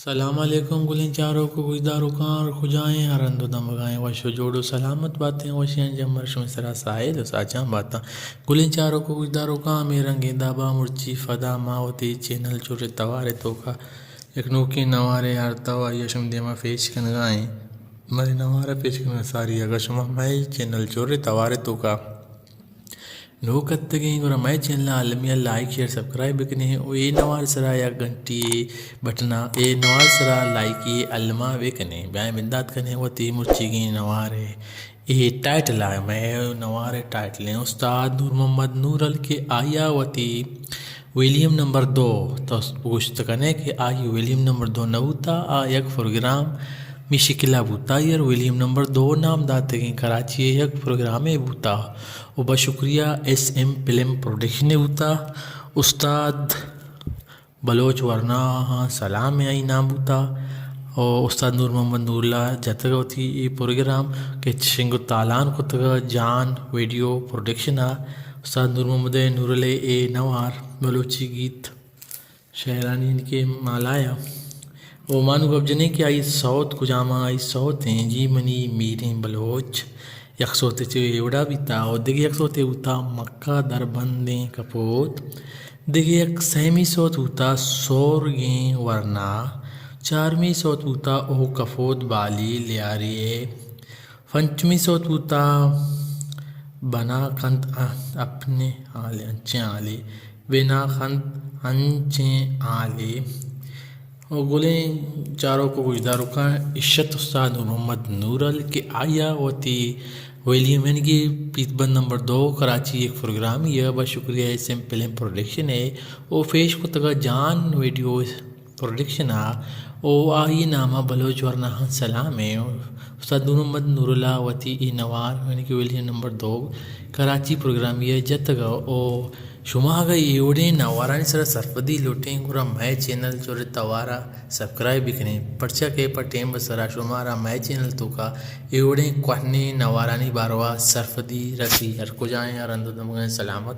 सलाम अलैकुम गुलिन चारों को गुजदार उकार खुजाएं हरंदो दमगाएं वशो जोड़ो सलामत बातें वशियां जमर्श में सरा साहिल साचा बाता गुलिन चारों को गुजदार उका में रंगे दाबा मुर्ची फदा मावती चैनल चोरे तवारे तोका एक नोकी नवारे हरतवा यशम देमा फेच कन गाएं मरी नवारा फेच कन सारी अगर शुमा मैं चैनल चोरे तवारे तोका नो कत्तगे और मैं चैनल आलमिया लाइक शेयर सब्सक्राइब बिकने ओ ए नवार सरा या घंटी बटना ए नवार सरा लाइक ये अलमा बिकने ब्याह मिंदात कने वती मुर्चिगी नवारे ए टाइटल आए मैं नवारे टाइटल हैं उस्ताद नूर मोहम्मद नूर अल के आया वती विलियम नंबर 2 तो पूछत कने कि आई विलियम नंबर 2 नवता आ एक प्रोग्राम मिशिकिला बूता यार विलियम नंबर 2 नाम दाते की कराची एक प्रोग्राम है बूता वो बशुक्रिया SM फिल्म प्रोडक्शन बूता उस्ताद बलोच वरना हाँ सलाम आई नाम बूता और उस्ताद नूर मोहम्मद नूरला जतगा होती ये प्रोग्राम के शिंगु तालान को तगा जान वीडियो प्रोडक्शन आ उस्ताद नूर मोहम्मद नूरले ए नवार बलोची गीत शहरानी इनके मालाया वो मानु गबजने कि आई सौत कुजामा आई सौत हैं जी मनी मीरें बलोच यक सोते चे एवड़ा भी था और दिगे यक सोते उता मक्का दर बंदे कपोत दिगे यक सहमी सोत उता सोर गे वरना चारमी सोत उता ओ कफोत बाली लियारिए पंचमी सोत उता बना खंत अपने आले अंचे आले बिना खंत अंचे आले और गोले चारों को गुजदारों का इश्शत उस्ताद मोहम्मद नूरल के आया होती विलियम एन की पीतबंद नंबर 2 कराची एक प्रोग्राम यह बशुक्रिया SM फिल्म प्रोडक्शन है वो फेश को तक जान वीडियो प्रोडक्शन आ ओ आई नामा बलोच वरना सलाम है उस्ताद मोहम्मद नूरुल्लाह वती ई नवार यानी कि विलियम नंबर 2 कराची प्रोग्राम यह जतगा ओ शुमागा एवढे नवारानी सर सरपदी लोटें गुरा मैं चैनल चोरे तवारा सब्सक्राइब बिकने पर्चा के पर टेम बसरा शुमारा मैं चैनल तो का एवढे क्वाने नवारानी बारवा सरफदी रसी हर को जाएं और अंदर दम सलामत।